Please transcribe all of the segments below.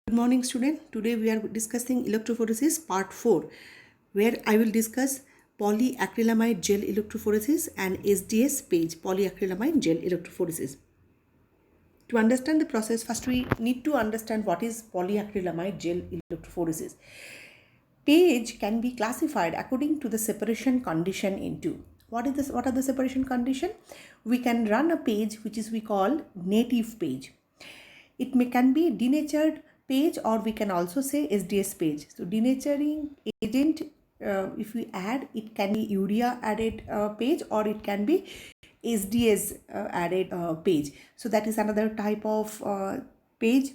Good morning, student. Today we are discussing electrophoresis part 4, where I will discuss polyacrylamide gel electrophoresis and SDS page polyacrylamide gel electrophoresis. To understand the process, first we need to understand what is polyacrylamide gel electrophoresis. Page can be classified according to the separation condition into what is this? What are the separation condition? We can run a page which is we call native page. Can be denatured page, or we can also say SDS page. So denaturing agent, if we add, it can be urea added page, or it can be SDS added page. So that is another type of page,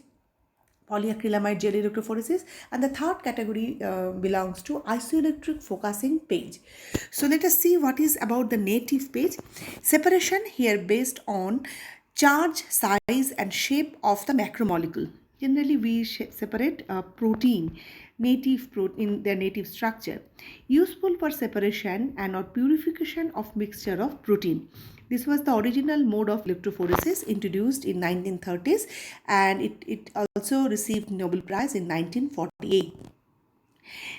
polyacrylamide gel electrophoresis. And the third category belongs to isoelectric focusing page. So let us see what is about the native page. Separation here based on charge, size and shape of the macromolecule. Generally we separate protein, native protein in their native structure, useful for separation and or purification of mixture of protein. This was the original mode of electrophoresis introduced in 1930s, and it also received Nobel Prize in 1948.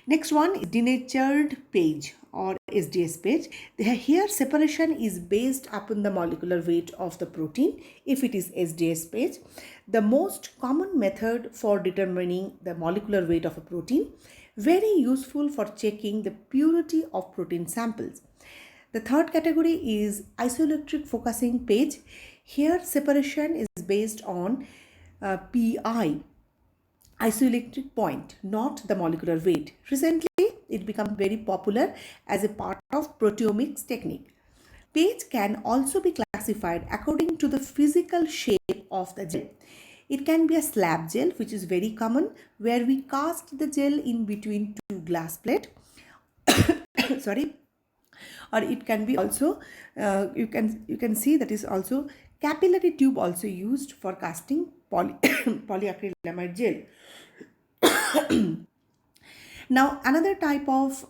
Next one is denatured page or SDS page. Here separation is based upon the molecular weight of the protein if it is SDS page. The most common method for determining the molecular weight of a protein, very useful for checking the purity of protein samples. The third category is isoelectric focusing page. Here separation is based on PI, isoelectric point, not the molecular weight. Recently, it became very popular as a part of proteomics technique. Page can also be classified according to the physical shape of the gel. It can be a slab gel, which is very common, where we cast the gel in between two glass plates. Sorry. Or it can be also you can see that is also capillary tube also used for casting polyacrylamide gel. Now another type of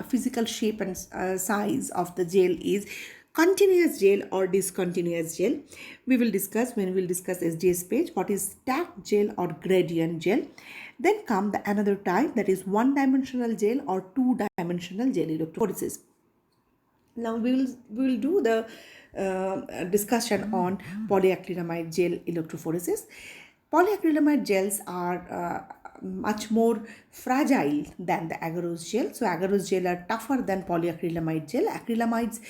physical shape and size of the gel is continuous gel or discontinuous gel. We will discuss when we will discuss SDS page what is stacked gel or gradient gel. Then come the another type, that is one-dimensional gel or two-dimensional gel electrophoresis. Now we will do the discussion on polyacrylamide gel electrophoresis. Polyacrylamide gels are much more fragile than the agarose gel. So agarose gel are tougher than polyacrylamide gel. Acrylamides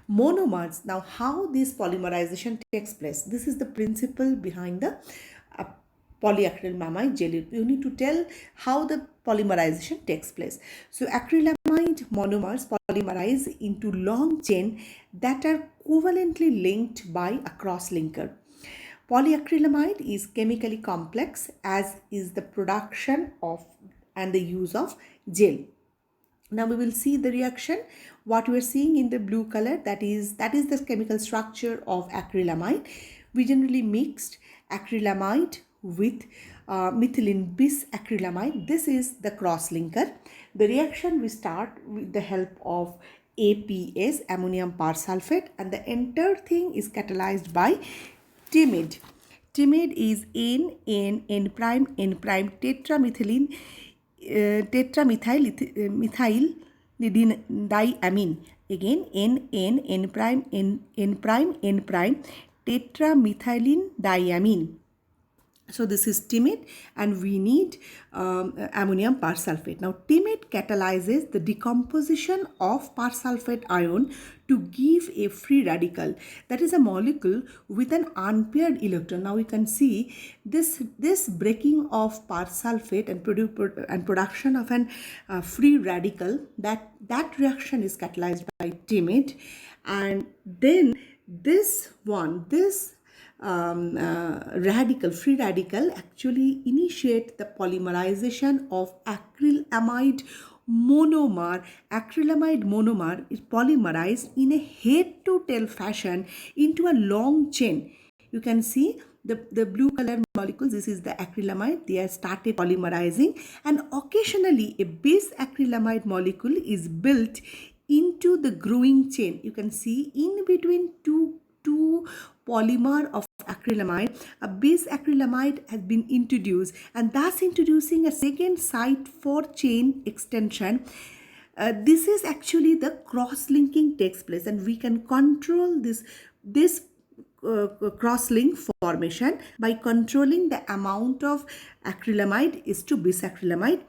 monomers. Now how this polymerization takes place? This is the principle behind the polyacrylamide gel. You need to tell how the polymerization takes place. So acrylamide monomers polymerize into long chain that are covalently linked by a cross-linker. Polyacrylamide is chemically complex, as is the production of and the use of gel. Now we will see the reaction. What we are seeing in the blue color, that is the chemical structure of acrylamide. We generally mixed acrylamide with methylene bis acrylamide. This is the cross linker. The reaction we start with the help of APS, ammonium persulfate, and the entire thing is catalyzed by timid. Timid is N prime tetramethylene tetramethyl diamine. Again N prime tetramethylene diamine. So this is timid, and we need ammonium persulfate. Now timid catalyzes the decomposition of persulfate ion to give a free radical, that is a molecule with an unpaired electron. Now we can see this breaking of persulfate and production of an free radical. That reaction is catalyzed by timid, and then this free radical actually initiate the polymerization of acrylamide monomer. Acrylamide monomer is polymerized in a head to tail fashion into a long chain. You can see the blue color molecules. This is the acrylamide. They are started polymerizing, and occasionally a base acrylamide molecule is built into the growing chain. You can see in between two two polymer of acrylamide, a base acrylamide has been introduced, and thus introducing a second site for chain extension. This is actually the cross-linking takes place, and we can control this cross-link formation by controlling the amount of acrylamide is to bisacrylamide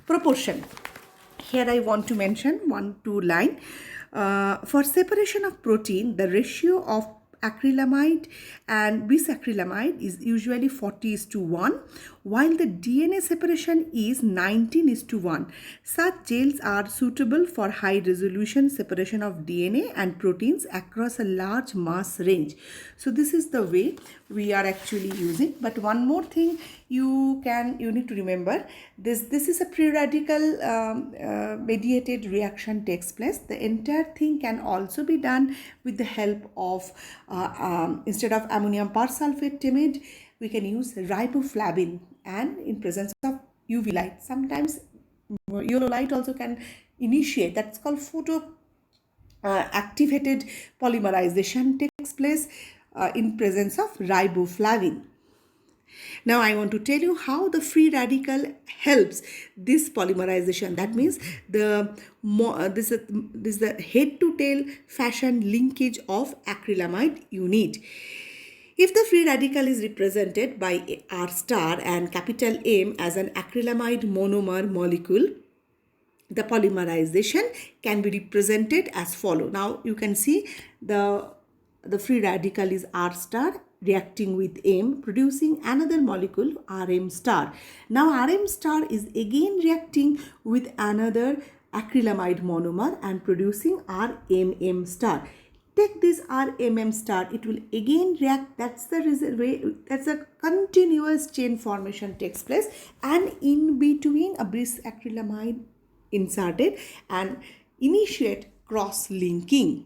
proportion. Here I want to mention 1-2 line. For separation of protein, the ratio of acrylamide and bisacrylamide is usually 40:1, while the DNA separation is 19:1. Such gels are suitable for high resolution separation of DNA and proteins across a large mass range. So this is the way we are actually using. But one more thing you need to remember, this is a free radical mediated reaction takes place. The entire thing can also be done with the help of instead of ammonium persulfate timid, we can use riboflavin, and in presence of UV light. Sometimes yellow light also can initiate, that's called photo activated polymerization takes place in presence of riboflavin. Now I want to tell you how the free radical helps this polymerization. That means this is the head to tail fashion linkage of acrylamide unit. If the free radical is represented by R star and capital M as an acrylamide monomer molecule, the polymerization can be represented as follow. Now you can see the free radical is R star reacting with M, producing another molecule Rm star. Now Rm star is again reacting with another acrylamide monomer and producing RMM star. Take this RMM star, it will again react. That's a continuous chain formation takes place, and in between a bisacrylamide inserted and initiate cross-linking.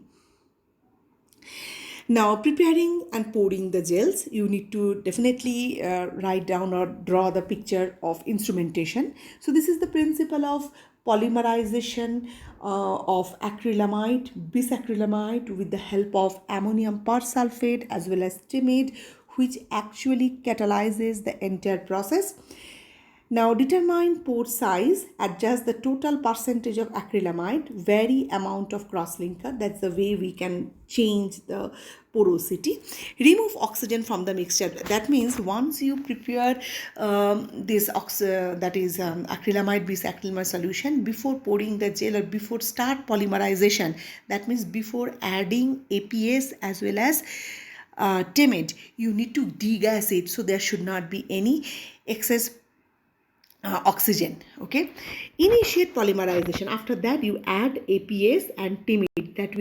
Now preparing and pouring the gels, you need to definitely write down or draw the picture of instrumentation. So this is the principle of polymerization of acrylamide, bisacrylamide with the help of ammonium persulfate as well as timid, which actually catalyzes the entire process. Now determine pore size, adjust the total percentage of acrylamide, vary amount of crosslinker. That's the way we can change the porosity. Remove oxygen from the mixture. That means once you prepare this acrylamide bisacrylamide solution, before pouring the gel or before start polymerization, that means before adding APS as well as timid, you need to degas it, so there should not be any excess oxygen. Okay, initiate polymerization. After that you add APS and timid, that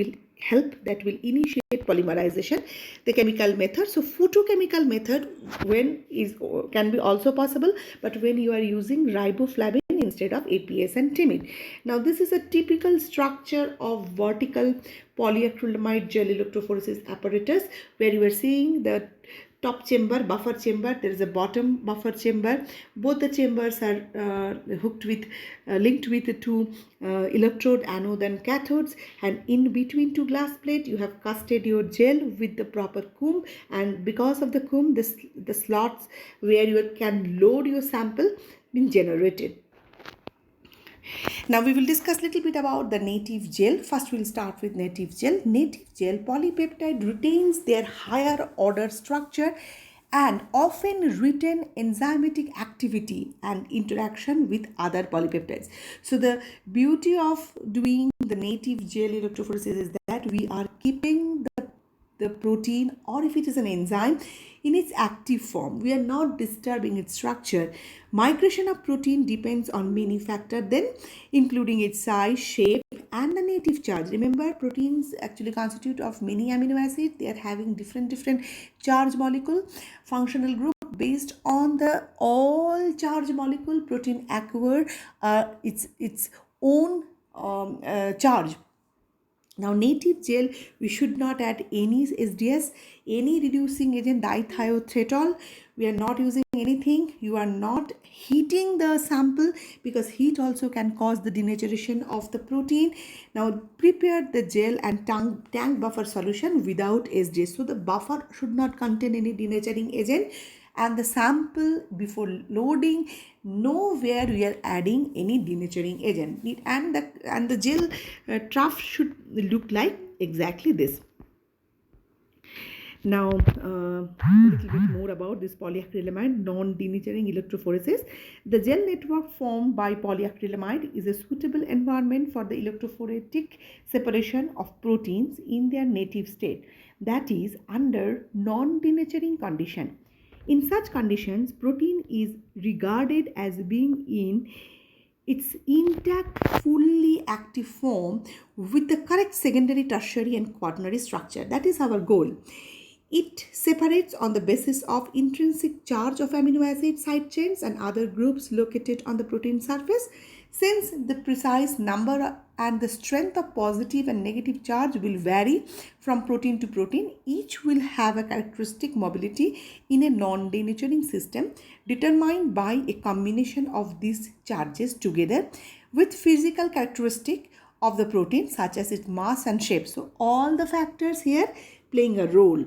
will initiate polymerization. The chemical method, so photochemical method can be also possible, but when you are using riboflavin instead of APS and timid. Now this is a typical structure of vertical polyacrylamide gel electrophoresis apparatus, where you are seeing the top chamber, buffer chamber, there is a bottom buffer chamber. Both the chambers are linked with two electrode, anode and cathodes, and in between two glass plate you have casted your gel with the proper comb, and because of the comb, the slots where you can load your sample been generated. Now we will discuss a little bit about the native gel. First we will start with native gel. Native gel polypeptide retains their higher order structure and often retain enzymatic activity and interaction with other polypeptides. So the beauty of doing the native gel electrophoresis is that we are keeping the protein, or if it is an enzyme, in its active form. We are not disturbing its structure. Migration of protein depends on many factors then, including its size, shape and the native charge. Remember, proteins actually constitute of many amino acids. They are having different charge molecule. Functional group based on the all charge molecule, protein acquire its own charge. Now native gel, we should not add any SDS, any reducing agent, dithiotretol. We are not using anything, you are not heating the sample, because heat also can cause the denaturation of the protein. Now prepare the gel and tank buffer solution without SDS. So the buffer should not contain any denaturing agent, and the sample before loading, nowhere we are adding any denaturing agent. And the gel trough should look like exactly this. Now, a little bit more about this polyacrylamide non-denaturing electrophoresis. The gel network formed by polyacrylamide is a suitable environment for the electrophoretic separation of proteins in their native state, that is, under non-denaturing condition. In such conditions, protein is regarded as being in its intact, fully active form with the correct secondary, tertiary, and quaternary structure. That is our goal. It separates on the basis of intrinsic charge of amino acid side chains and other groups located on the protein surface. Since the precise number and the strength of positive and negative charge will vary from protein to protein, each will have a characteristic mobility in a non-denaturing system determined by a combination of these charges together with physical characteristic of the protein such as its mass and shape. So all the factors here playing a role.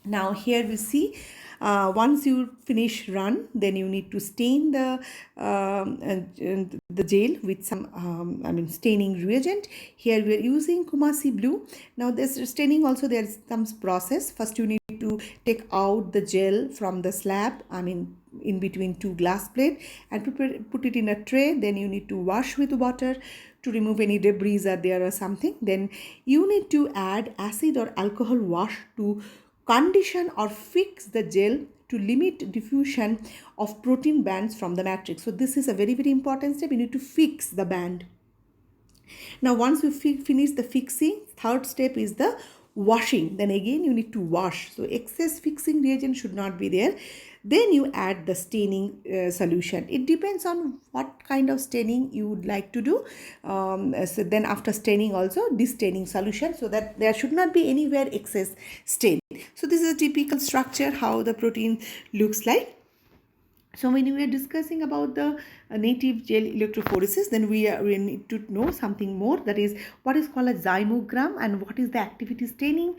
Now here we see once you finish run, then you need to stain the gel with some staining reagent. Here we are using Kumasi blue. Now this staining also, there is some process. First you need to take out the gel from the slab, in between two glass plate, and put it in a tray. Then you need to wash with water to remove any debris are there or something. Then you need to add acid or alcohol wash to condition or fix the gel to limit diffusion of protein bands from the matrix. So this is a very, very important step. You need to fix the band. Now once you finish the fixing, third step is the washing. Then again you need to wash. So excess fixing reagent should not be there. Then you add the staining solution. It depends on what kind of staining you would like to do. So then after staining also destaining solution, so that there should not be anywhere excess stain. So this is a typical structure how the protein looks like. So when we are discussing about the native gel electrophoresis, then we need to know something more, that is what is called a zymogram and what is the activity staining.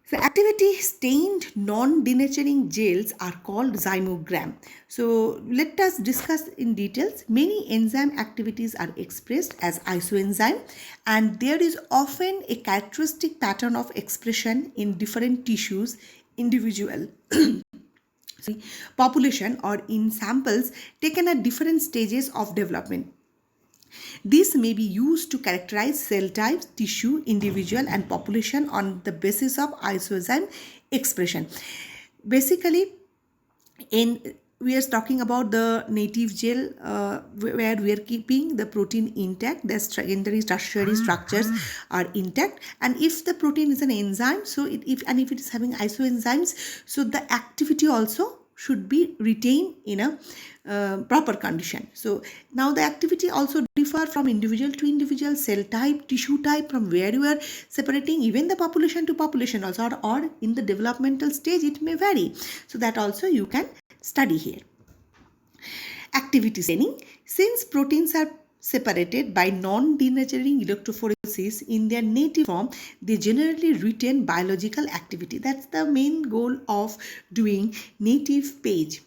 So activity stained non-denaturing gels are called zymogram. So let us discuss in details. Many enzyme activities are expressed as isoenzyme, and there is often a characteristic pattern of expression in different tissues, individual population, or in samples taken at different stages of development. This may be used to characterize cell types, tissue, individual, and population on the basis of isoenzyme expression. Basically, we are talking about the native gel where we are keeping the protein intact, the secondary, tertiary structures are intact, and if the protein is an enzyme, so if it is having isoenzymes, so the activity also should be retained in a proper condition. So now the activity also differ from individual to individual, cell type, tissue type, from where you are separating, even the population to population also, or in the developmental stage it may vary. So that also you can study here. Activity staining. Since proteins are separated by non-denaturing electrophoresis in their native form, they generally retain biological activity. That's the main goal of doing native page.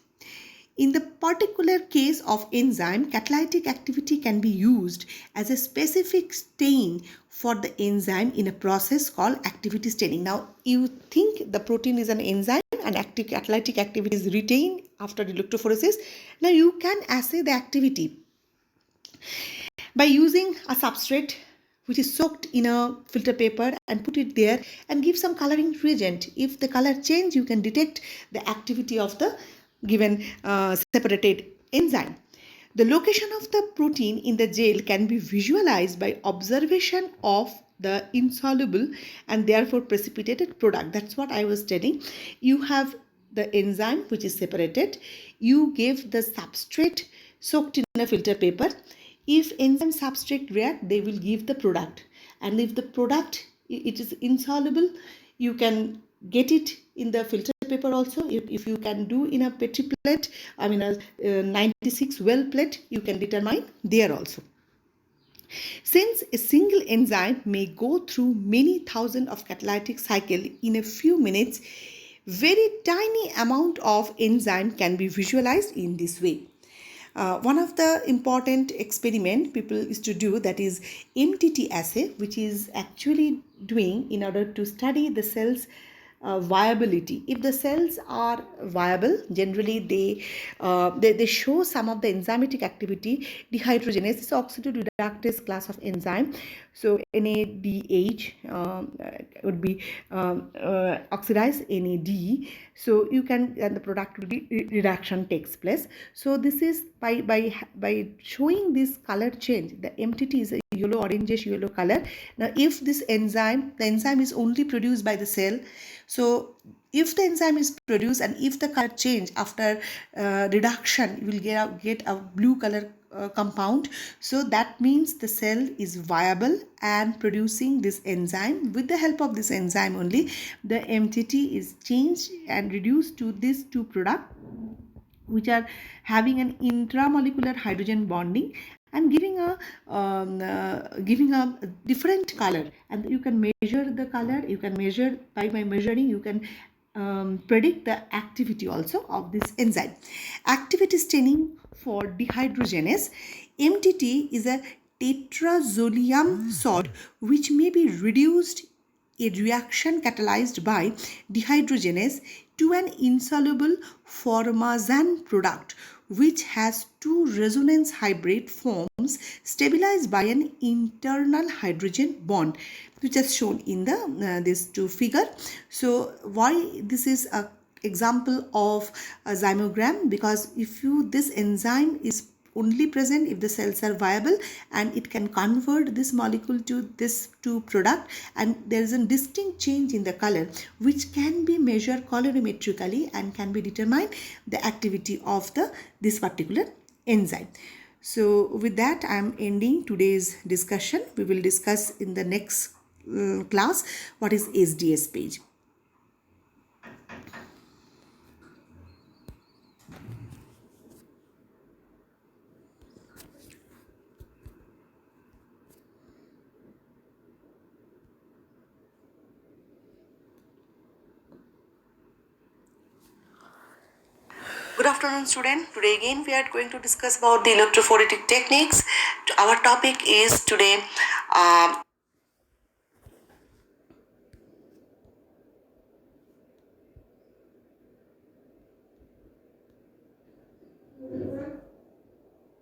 In the particular case of enzyme, catalytic activity can be used as a specific stain for the enzyme in a process called activity staining. Now, you think the protein is an enzyme and catalytic activity is retained after electrophoresis. Now, you can assay the activity by using a substrate which is soaked in a filter paper and put it there and give some coloring reagent. If the color change, you can detect the activity of the given separated enzyme. The location of the protein in the gel can be visualized by observation of the insoluble and therefore precipitated product. That's what I was telling. You have the enzyme which is separated. You give the substrate soaked in a filter paper. If enzyme substrate react, they will give the product. And if the product it is insoluble, you can get it in the filter paper also. If you can do in a petri plate, I mean a 96 well plate, you can determine there also. Since a single enzyme may go through many thousand of catalytic cycle in a few minutes, very tiny amount of enzyme can be visualized in this way. One of the important experiment people is to do, that is MTT assay, which is actually doing in order to study the cells viability. If the cells are viable, generally they show some of the enzymatic activity. Dehydrogenase is oxidoreductase class of enzyme. So NADH would be oxidize NAD. So you can, and the product will be reduction takes place. So this is by showing this color change. The MTT is a yellow, orangish yellow color. Now if this enzyme, the enzyme is only produced by the cell. So if the enzyme is produced and if the color change after reduction, you will get a blue color compound. So that means the cell is viable and producing this enzyme. With the help of this enzyme only, the MTT is changed and reduced to these two products, which are having an intramolecular hydrogen bonding and giving a different color. And you can measure the color. You can measure by measuring, you can predict the activity also of this enzyme. Activity staining for dehydrogenase. MTT is a tetrazolium salt which may be reduced a reaction catalyzed by dehydrogenase to an insoluble formazan product which has two resonance hybrid forms stabilized by an internal hydrogen bond, which is shown in the these two figure. So why this is a example of a zymogram? Because if this enzyme is only present if the cells are viable, and it can convert this molecule to this two product, and there is a distinct change in the color which can be measured colorimetrically and can be determined the activity of this particular enzyme. So with that, I am ending today's discussion. We will discuss in the next class what is SDS page. Good afternoon, student. Today again we are going to discuss about the electrophoretic techniques. Our topic is today